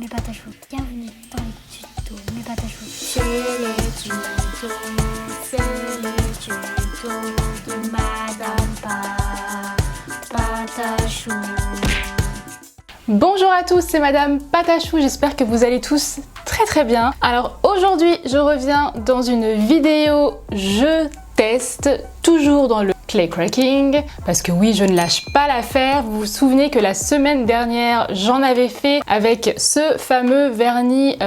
mes pâtes à choux. Bienvenue dans les tutos, mes pâtes à choux. C'est le tuto de Madame Pâte à choux. Bonjour à tous, c'est Madame Pâte à choux, j'espère que vous allez tous très bien. Alors aujourd'hui, je reviens dans une vidéo je teste, toujours dans le clay cracking, parce que oui, je ne lâche pas l'affaire. Vous vous souvenez que la semaine dernière, j'en avais fait avec ce fameux vernis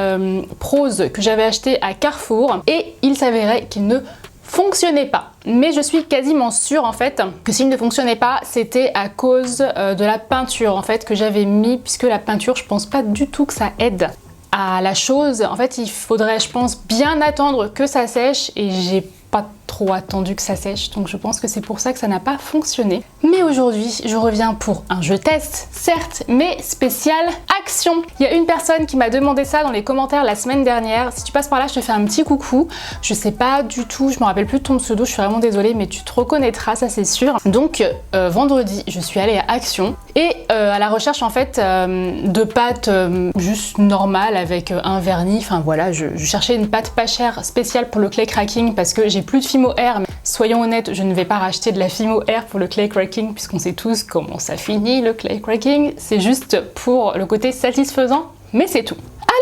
Prose que j'avais acheté à Carrefour, et il s'avérait qu'il ne fonctionnait pas. Mais je suis quasiment sûre en fait que s'il ne fonctionnait pas, c'était à cause de la peinture en fait que j'avais mis, puisque la peinture, je pense pas du tout que ça aide à la chose. En fait, il faudrait, je pense, bien attendre que ça sèche, et j'ai pas trop attendu que ça sèche, donc je pense que c'est pour ça que ça n'a pas fonctionné. Mais aujourd'hui, je reviens pour un jeu test, certes, mais spécial action. Il y a une personne qui m'a demandé ça dans les commentaires la semaine dernière. Si tu passes par là, je te fais un petit coucou. Je sais pas du tout, je me rappelle plus de ton pseudo, je suis vraiment désolée, mais tu te reconnaîtras, ça c'est sûr. Donc vendredi, je suis allée à Action, et à la recherche en fait de pâtes juste normales avec un vernis. Enfin voilà, je cherchais une pâte pas chère spéciale pour le clay cracking, parce que j'ai plus de Fimo Air, mais soyons honnêtes, je ne vais pas racheter de la Fimo Air pour le clay cracking, puisqu'on sait tous comment ça finit le clay cracking. C'est juste pour le côté satisfaisant, mais c'est tout.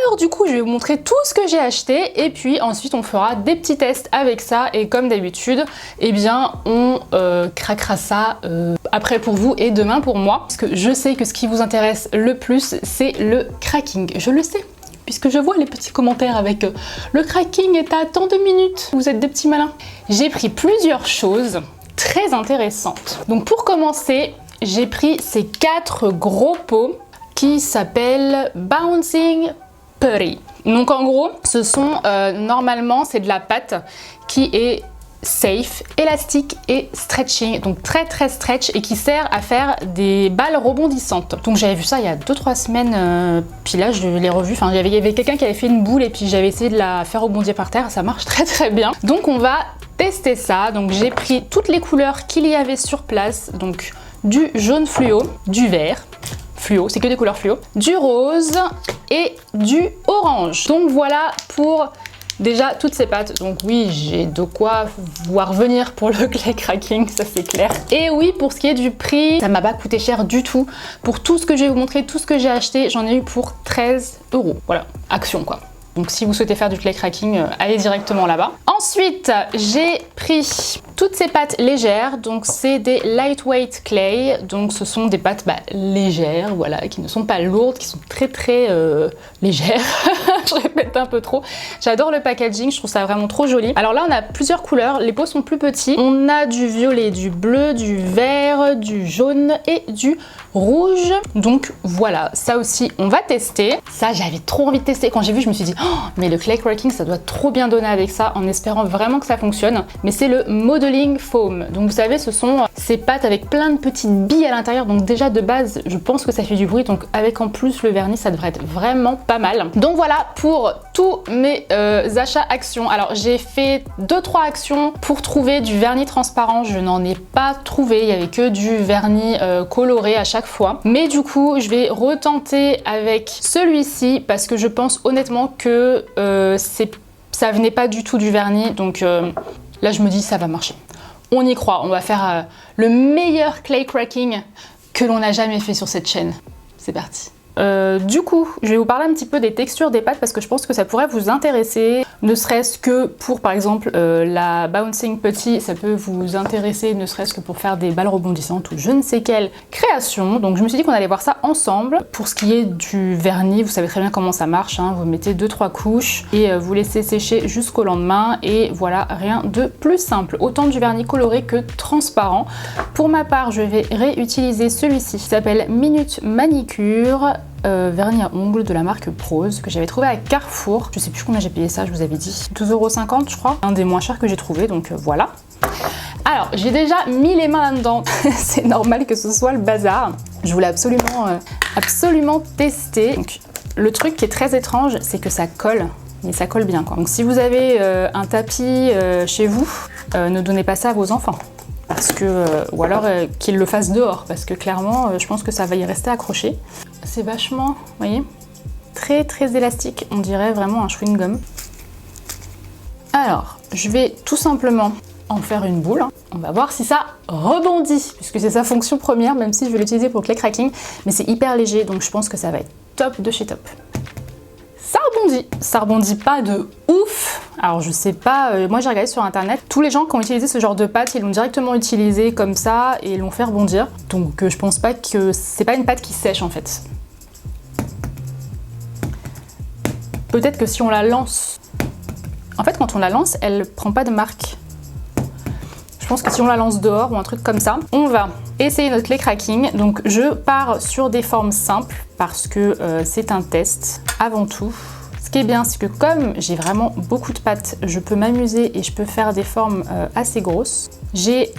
Alors du coup, je vais vous montrer tout ce que j'ai acheté, et puis ensuite on fera des petits tests avec ça, et comme d'habitude, eh bien on craquera ça après pour vous et demain pour moi, parce que je sais que ce qui vous intéresse le plus, c'est le cracking. Je le sais, puisque je vois les petits commentaires avec le cracking est à tant de minutes. Vous êtes des petits malins. J'ai pris plusieurs choses très intéressantes. Donc pour commencer, j'ai pris ces 4 gros pots qui s'appellent Bouncing Putty. Donc en gros, ce sont normalement, c'est de la pâte qui est safe, élastique et stretching, donc très stretch, et qui sert à faire des balles rebondissantes. Donc j'avais vu ça il y a 2-3 semaines, puis là je l'ai revu, enfin il y avait quelqu'un qui avait fait une boule, et puis j'avais essayé de la faire rebondir par terre, ça marche très bien. Donc on va tester ça. Donc j'ai pris toutes les couleurs qu'il y avait sur place, donc du jaune fluo, du vert fluo, c'est que des couleurs fluo, du rose et du orange. Donc voilà pour déjà toutes ces pâtes. Donc oui, j'ai de quoi voir venir pour le clay cracking, ça c'est clair. Et oui, pour ce qui est du prix, ça m'a pas coûté cher du tout. Pour tout ce que je vais vous montrer, tout ce que j'ai acheté, j'en ai eu pour 13 €. Voilà, Action quoi. Donc si vous souhaitez faire du clay cracking, allez directement là-bas. Ensuite, j'ai pris toutes ces pâtes légères. Donc c'est des lightweight clay. Donc ce sont des pâtes légères, voilà, qui ne sont pas lourdes, qui sont très légères. Je répète un peu trop. J'adore le packaging, je trouve ça vraiment trop joli. Alors là, on a plusieurs couleurs. Les pots sont plus petits. On a du violet, du bleu, du vert, du jaune et du rouge. Donc voilà, ça aussi on va tester. Ça, j'avais trop envie de tester. Quand j'ai vu, je me suis dit oh, mais le clay cracking, ça doit trop bien donner avec ça, en espérant vraiment que ça fonctionne. Mais c'est le modeling foam. Donc vous savez, ce sont ces pâtes avec plein de petites billes à l'intérieur. Donc déjà de base, je pense que ça fait du bruit. Donc avec en plus le vernis, ça devrait être vraiment pas mal. Donc voilà pour tous mes achats Action. Alors j'ai fait 2-3 actions pour trouver du vernis transparent. Je n'en ai pas trouvé. Il y avait que du vernis coloré à chaque fois. Mais du coup, je vais retenter avec celui-ci, parce que je pense honnêtement que ça venait pas du tout du vernis. Donc là, je me dis ça va marcher. On y croit. On va faire le meilleur clay cracking que l'on a jamais fait sur cette chaîne. C'est parti. Du coup, je vais vous parler un petit peu des textures des pâtes, parce que je pense que ça pourrait vous intéresser, ne serait-ce que pour par exemple la Bouncing Putty, ça peut vous intéresser ne serait-ce que pour faire des balles rebondissantes ou je ne sais quelle création. Donc je me suis dit qu'on allait voir ça ensemble. Pour ce qui est du vernis, vous savez très bien comment ça marche, hein. Vous mettez 2-3 couches et vous laissez sécher jusqu'au lendemain, et voilà, rien de plus simple. Autant du vernis coloré que transparent. Pour ma part, je vais réutiliser celui-ci qui s'appelle Minute Manicure. Vernis à ongles de la marque Prose, que j'avais trouvé à Carrefour. Je sais plus combien j'ai payé ça, je vous avais dit 2,50 € je crois. Un des moins chers que j'ai trouvé, donc voilà. Alors j'ai déjà mis les mains là-dedans. C'est normal que ce soit le bazar. Je voulais absolument tester. Donc, le truc qui est très étrange, c'est que ça colle. Mais ça colle bien quoi. Donc si vous avez un tapis chez vous, ne donnez pas ça à vos enfants. Parce que, ou alors qu'ils le fassent dehors, parce que clairement je pense que ça va y rester accroché. C'est vachement, vous voyez, très très élastique, on dirait vraiment un chewing-gum. Alors, je vais tout simplement en faire une boule. On va voir si ça rebondit, puisque c'est sa fonction première, même si je vais l'utiliser pour le clay cracking, mais c'est hyper léger, donc je pense que ça va être top de chez top. Ça rebondit pas de ouf. Alors je sais pas, moi j'ai regardé sur internet, tous les gens qui ont utilisé ce genre de pâte, ils l'ont directement utilisé comme ça et l'ont fait rebondir. Donc je pense pas que c'est pas une pâte qui sèche en fait. Peut-être que si on la lance, en fait quand on la lance, elle prend pas de marque. Je pense que si on la lance dehors ou un truc comme ça, on va essayer notre clay cracking. Donc je pars sur des formes simples parce que c'est un test avant tout. Ce qui est bien, c'est que comme j'ai vraiment beaucoup de pâte, je peux m'amuser et je peux faire des formes assez grosses. J'ai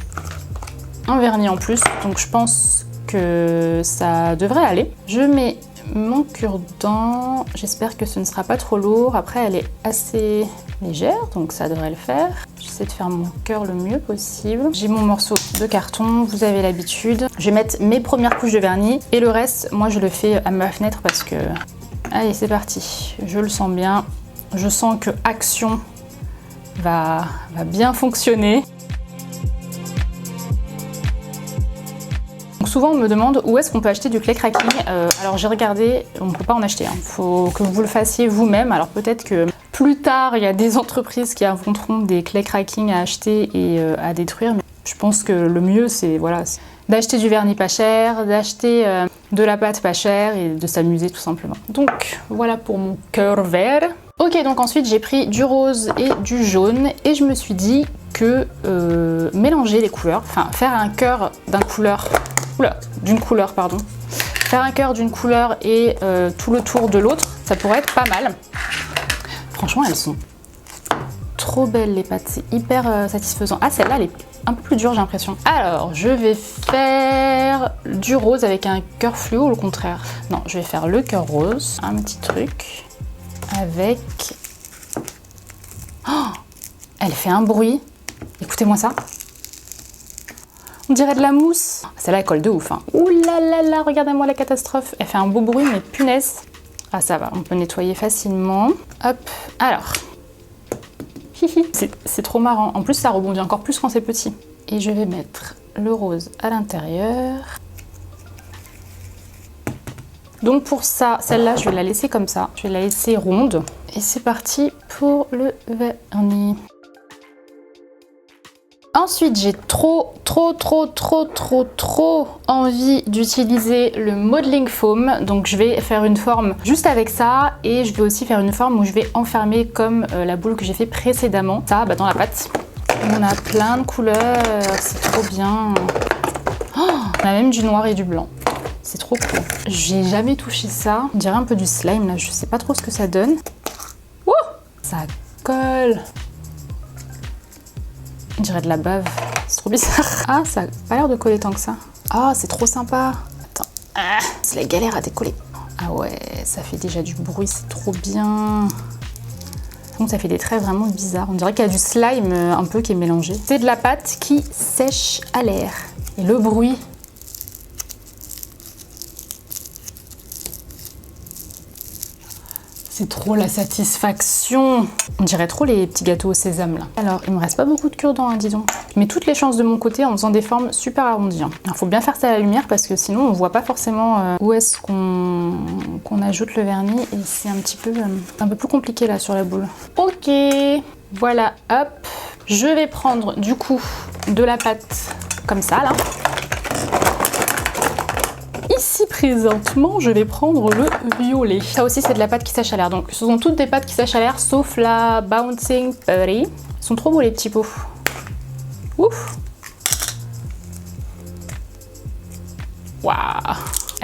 un vernis en plus, donc je pense que ça devrait aller. Je mets mon cure-dent, j'espère que ce ne sera pas trop lourd. Après, elle est assez légère, donc ça devrait le faire. J'essaie de faire mon cœur le mieux possible. J'ai mon morceau de carton, vous avez l'habitude. Je vais mettre mes premières couches de vernis et le reste, moi je le fais à ma fenêtre parce que... Allez, c'est parti. Je le sens bien. Je sens que Action va bien fonctionner. Donc souvent on me demande où est-ce qu'on peut acheter du clay cracking. Alors j'ai regardé, on ne peut pas en acheter. Il faut que vous le fassiez vous-même. Alors peut-être que plus tard il y a des entreprises qui inventeront des clay cracking à acheter et à détruire. Mais je pense que le mieux c'est voilà, d'acheter du vernis pas cher, d'acheter de la pâte pas chère et de s'amuser tout simplement. Donc voilà pour mon cœur vert. Ok, donc ensuite j'ai pris du rose et du jaune et je me suis dit que mélanger les couleurs, enfin faire un cœur d'une couleur, pardon. Faire un cœur d'une couleur et tout le tour de l'autre, ça pourrait être pas mal. Franchement, elles sont trop belles les pâtes, c'est hyper satisfaisant. Ah, celle-là, elle est un peu plus dure, j'ai l'impression. Alors, je vais faire du rose avec un cœur fluo ou le contraire? Non, je vais faire le cœur rose, un petit truc avec... Oh, elle fait un bruit. Écoutez-moi ça. On dirait de la mousse. Celle-là, elle colle de ouf. Hein. Ouh là là là, regardez-moi la catastrophe. Elle fait un beau bruit, mais punaise. Ah, ça va, on peut nettoyer facilement. Hop, alors. C'est trop marrant. En plus, ça rebondit encore plus quand c'est petit. Et je vais mettre le rose à l'intérieur. Donc pour ça, celle-là, je vais la laisser comme ça. Je vais la laisser ronde. Et c'est parti pour le vernis. Ensuite, j'ai trop envie d'utiliser le modeling foam. Donc je vais faire une forme juste avec ça et je vais aussi faire une forme où je vais enfermer comme la boule que j'ai fait précédemment. Ça, dans la pâte. On a plein de couleurs, c'est trop bien. Oh, on a même du noir et du blanc. C'est trop cool. J'ai jamais touché ça. On dirait un peu du slime là, je sais pas trop ce que ça donne. Ouh, ça colle. On dirait de la bave. C'est trop bizarre. Ah, ça a pas l'air de coller tant que ça. Ah, c'est trop sympa. Attends. Ah, c'est la galère à décoller. Ah ouais, ça fait déjà du bruit, c'est trop bien. Donc ça fait des traits vraiment bizarres. On dirait qu'il y a du slime un peu qui est mélangé. C'est de la pâte qui sèche à l'air. Et le bruit... C'est trop la satisfaction. On dirait trop les petits gâteaux au sésame là. Alors, il me reste pas beaucoup de cure-dent, hein, dis donc. Je mets toutes les chances de mon côté en faisant des formes super arrondies. Il faut bien faire ça à la lumière parce que sinon on voit pas forcément où est-ce qu'on ajoute le vernis et c'est un peu plus compliqué là sur la boule. Ok, voilà, hop. Je vais prendre du coup de la pâte comme ça là. Ici présentement, je vais prendre le violet. Ça aussi, c'est de la pâte qui sèche à l'air. Donc, ce sont toutes des pâtes qui sèchent à l'air, sauf la Bouncing Putty. Ils sont trop beaux les petits pots. Ouf. Waouh.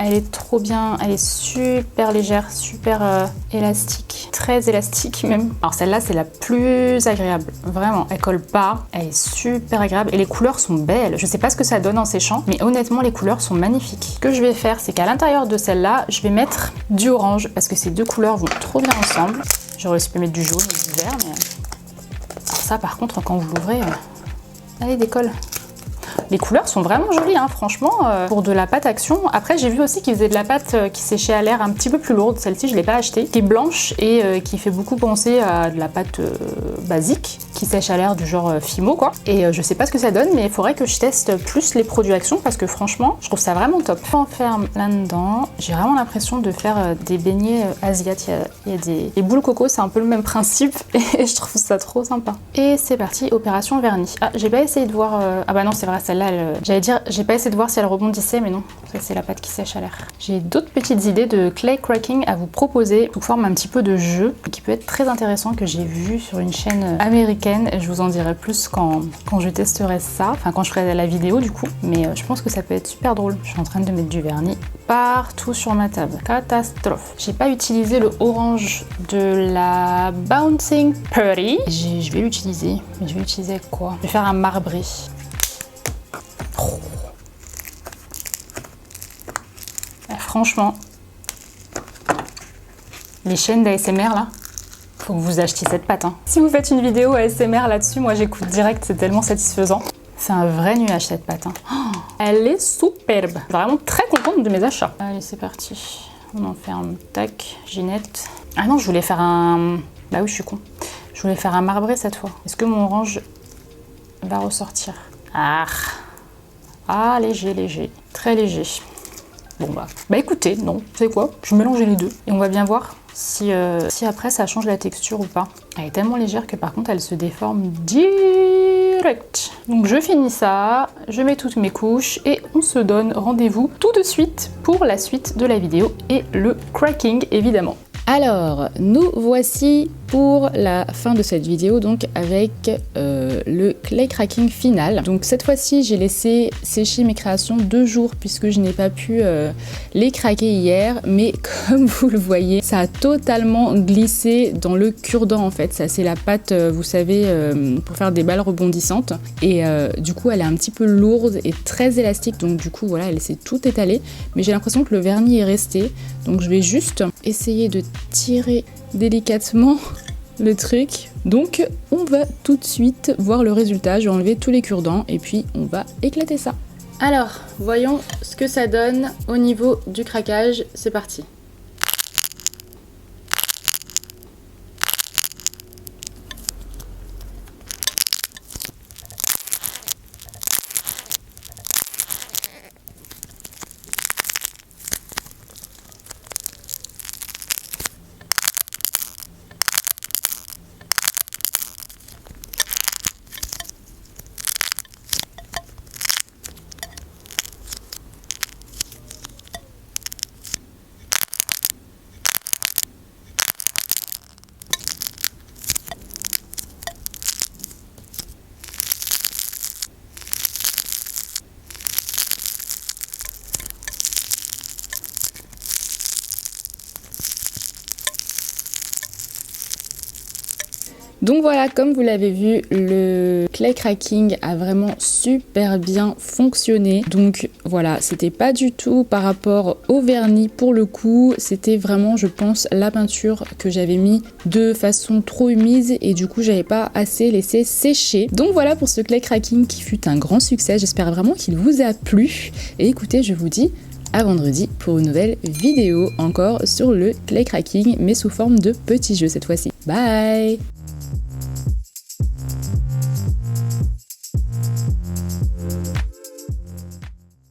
Elle est trop bien. Elle est super légère, super élastique. Très élastique même. Alors celle-là, c'est la plus agréable. Vraiment, elle colle pas. Elle est super agréable. Et les couleurs sont belles. Je sais pas ce que ça donne en séchant, mais honnêtement, les couleurs sont magnifiques. Ce que je vais faire, c'est qu'à l'intérieur de celle-là, je vais mettre du orange parce que ces deux couleurs vont trop bien ensemble. J'aurais aussi pu mettre du jaune ou du vert, mais... Alors ça, par contre, quand vous l'ouvrez, elle décolle. Les couleurs sont vraiment jolies, hein, franchement, pour de la pâte Action. Après, j'ai vu aussi qu'ils faisaient de la pâte qui séchait à l'air un petit peu plus lourde. Celle-ci, je l'ai pas achetée, qui est blanche et qui fait beaucoup penser à de la pâte basique, qui sèche à l'air du genre Fimo, quoi. Et je sais pas ce que ça donne, mais il faudrait que je teste plus les produits Action parce que franchement, je trouve ça vraiment top. On ferme là-dedans. J'ai vraiment l'impression de faire des beignets asiatiques. Il y a des boules coco, c'est un peu le même principe et je trouve ça trop sympa. Et c'est parti, opération vernis. Ah, j'ai pas essayé de voir... Ah bah non, c'est vrai, celle-là, j'allais dire, j'ai pas essayé de voir si elle rebondissait, mais non, ça c'est la pâte qui sèche à l'air. J'ai d'autres petites idées de clay cracking à vous proposer sous forme un petit peu de jeu, qui peut être très intéressant, que j'ai vu sur une chaîne américaine. Je vous en dirai plus quand je testerai ça, enfin quand je ferai la vidéo du coup, mais je pense que ça peut être super drôle. Je suis en train de mettre du vernis partout sur ma table. Catastrophe. J'ai pas utilisé le orange de la Bouncing Putty. Je vais l'utiliser, mais je vais utiliser quoi? Je vais faire un marbré. Oh. Franchement, les chaînes d'ASMR là, faut que vous achetiez cette pâte. Hein. Si vous faites une vidéo ASMR là-dessus, moi j'écoute direct, c'est tellement satisfaisant. C'est un vrai nuage cette pâte. Hein. Oh, elle est superbe. Vraiment très contente de mes achats. Allez, c'est parti. On enferme. Tac, Ginette. Ah non, je voulais faire un... Bah oui, je suis con. Je voulais faire un marbré cette fois. Est-ce que mon orange va ressortir? Ah, léger, léger. Très léger. Bon bah écoutez, non, vous savez quoi? Je vais mélanger les deux et on va bien voir si après ça change la texture ou pas. Elle est tellement légère que par contre elle se déforme direct. Donc je finis ça, je mets toutes mes couches et on se donne rendez-vous tout de suite pour la suite de la vidéo et le cracking évidemment. Alors, nous voici pour la fin de cette vidéo, donc avec le clay cracking final. Donc cette fois-ci, j'ai laissé sécher mes créations 2 jours puisque je n'ai pas pu les craquer hier. Mais comme vous le voyez, ça a totalement glissé dans le cure-dent en fait. Ça, c'est la pâte, vous savez, pour faire des balles rebondissantes. Et du coup, elle est un petit peu lourde et très élastique. Donc du coup, voilà, elle s'est tout étalée. Mais j'ai l'impression que le vernis est resté. Donc je vais juste essayer de tirer délicatement le truc. Donc on va tout de suite voir le résultat. Je vais enlever tous les cure-dents et puis on va éclater ça. Alors voyons ce que ça donne au niveau du craquage. C'est parti. Donc voilà, comme vous l'avez vu, le clay cracking a vraiment super bien fonctionné. Donc voilà, c'était pas du tout par rapport au vernis pour le coup, c'était vraiment, je pense, la peinture que j'avais mis de façon trop humide et du coup j'avais pas assez laissé sécher. Donc voilà pour ce clay cracking qui fut un grand succès, j'espère vraiment qu'il vous a plu. Et écoutez, je vous dis à vendredi pour une nouvelle vidéo encore sur le clay cracking mais sous forme de petits jeux cette fois-ci. Bye!